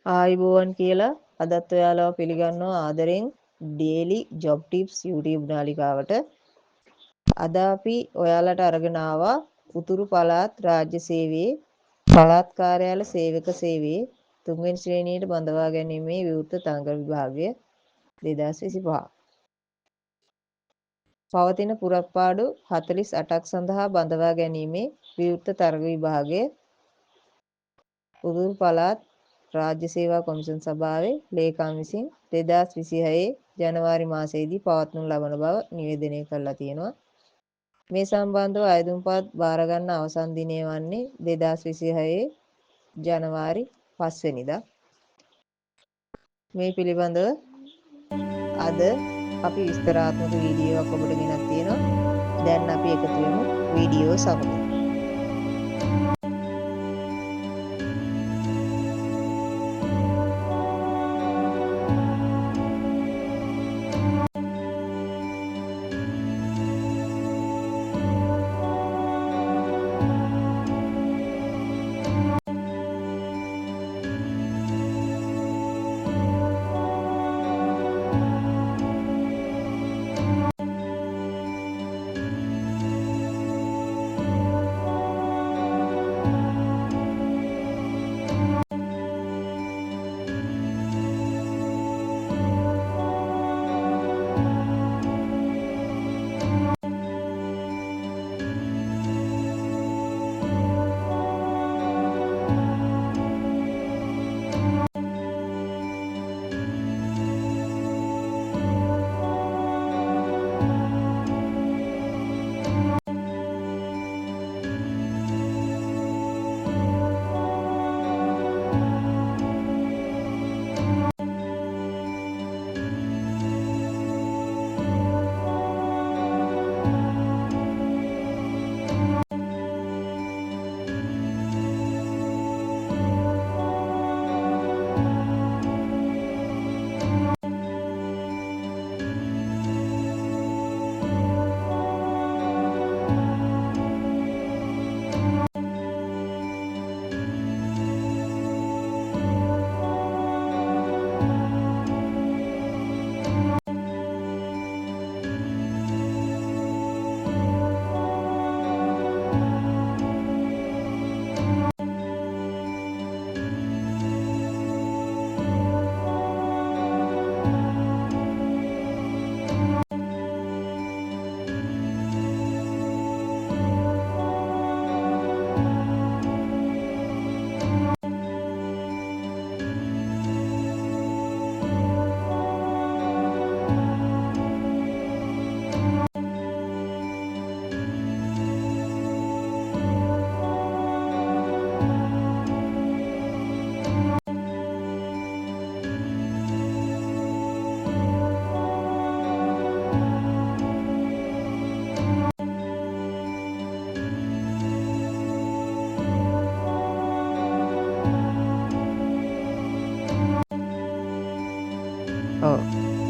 ආයුබෝවන් කියලා අදත් ඔයාලව පිළිගන්නවා ආදරෙන් ඩේලි ජොබ් ටිප්ස් YouTube නාලිකාවට. අද අපි ඔයාලට අරගෙන ආවා උතුරු පළාත් රාජ්‍ය සේවයේ පළාත් කාර්යාල සේවක සේවයේ තුන්වෙනි ශ්‍රේණියට බඳවා ගැනීමේ විවෘත තරඟ විභාගය 2025. පවතින පුරප්පාඩු 48ක් සඳහා බඳවා ගැනීමේ විවෘත තරඟ විභාගය උතුරු පළාත් රාජ්‍ය සේවා කොමිෂන් සභාවේ ලේකම් විසින් 2026 ජනවාරි මාසයේදී පවත්වනු ලබන බව නිවේදනය කරලා තියෙනවා. මේ සම්බන්ධව අයදුම්පත් බාර ගන්න අවසන් දිනය වන්නේ 2026 ජනවාරි 5 වෙනිදා. මේ පිළිබඳව අද අපි විස්තරාත්මක වීඩියෝවක් ඔබට ගෙනත් තියෙනවා. දැන් අපි එකතු වෙමු වීඩියෝ සමග.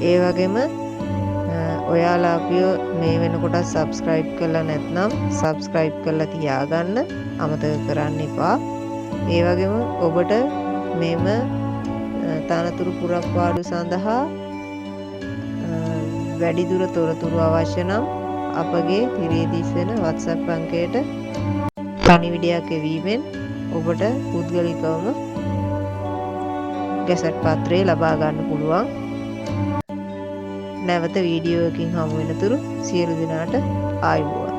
ඒ වගේම ඔයාලා අපිව මේ වෙනකොට subscribe කරලා නැත්නම් subscribe කරලා තියාගන්න අමතක කරන්න එපා. ඒ වගේම ඔබට මෙම තනතුරු පුරප්පාඩු සඳහා වැඩිදුර තොරතුරු අවශ්‍ය නම් අපගේ තිරේ දිස්වෙන WhatsApp අංකයට පණිවිඩයක් එවීමෙන් ඔබට පුද්ගලිකවම ගැසට් පත්‍රය ලබා ගන්න පුළුවන්. නැවත වීඩියෝ එකකින් හමු වෙනතුරු සියලු දෙනාට ආයුබෝවන්.